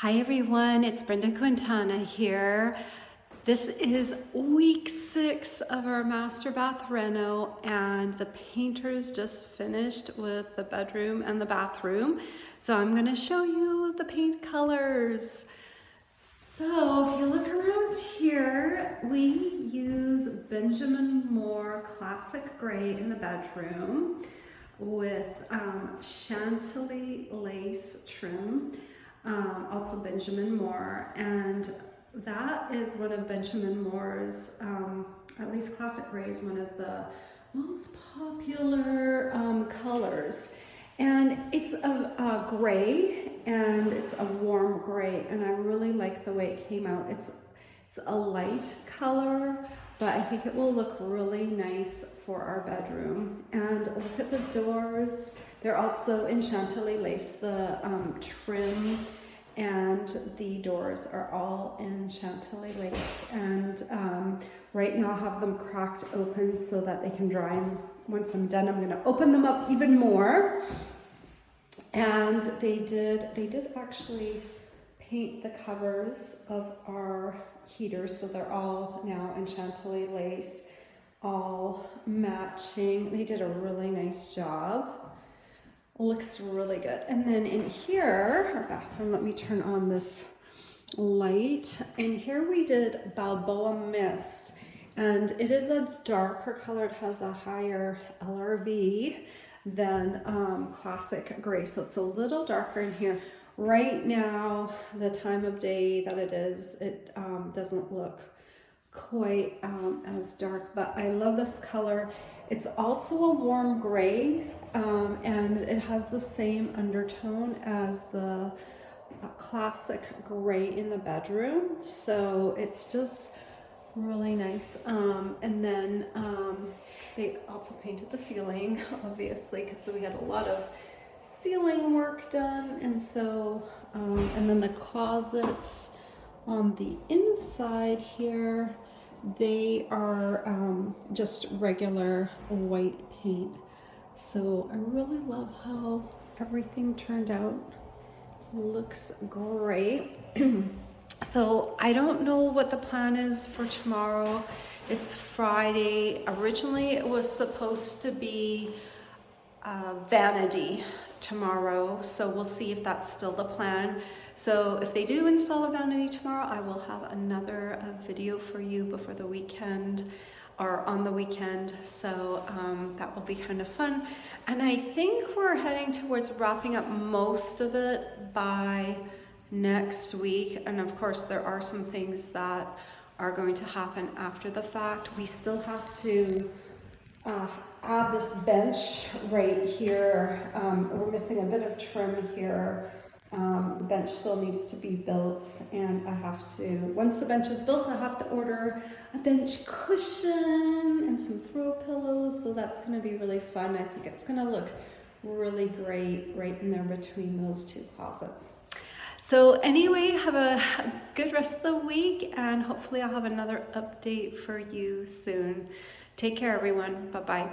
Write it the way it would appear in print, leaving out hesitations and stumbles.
Hi everyone, it's Brenda Quintana here. This is week 6 of our master bath reno, and the painters just finished with the bedroom and the bathroom. So I'm going to show you the paint colors. So if you look around here, we use Benjamin Moore Classic Gray in the bedroom with Chantilly lace trim. Also Benjamin Moore, and that is one of Benjamin Moore's, at least Classic Gray is one of the most popular colors. And it's a gray, and it's a warm gray, and I really like the way it came out. It's a light color, but I think it will look really nice for our bedroom. And look at the doors. They're also in Chantilly lace, the trim and the doors are all in Chantilly lace. And right now I have them cracked open so that they can dry. And once I'm done, I'm gonna open them up even more. And they did actually paint the covers of our heaters, so they're all now in Chantilly lace, all matching. They did a really nice job. Looks really good. And then in here, our bathroom, let me turn on this light. And here we did Balboa Mist, and it is a darker color. It has a higher LRV than Classic Gray, so it's a little darker in here. Right now, the time of day that it is, it doesn't look quite as dark, but I love this color. It's also a warm gray, and it has the same undertone as the Classic Gray in the bedroom, so it's just really nice. And then they also painted the ceiling, obviously, because we had a lot of ceiling work done. And so and then the closets on the inside here, they are just regular white paint. So I really love how everything turned out. Looks great. So I don't know what the plan is for tomorrow. It's Friday. Originally it was supposed to be vanity tomorrow, so we'll see if that's still the plan. So if they do install a vanity tomorrow, I will have another video for you before the weekend or on the weekend. So that will be kind of fun. And I think we're heading towards wrapping up most of it by next week. And of course, there are some things that are going to happen after the fact. We still have to add this bench right here. We're missing a bit of trim here. The bench still needs to be built, and I have to, once the bench is built, I have to order a bench cushion and some throw pillows, so that's going to be really fun. I think it's going to look really great right in there between those two closets. So anyway, have a good rest of the week, and hopefully I'll have another update for you soon. Take care, everyone. Bye-bye.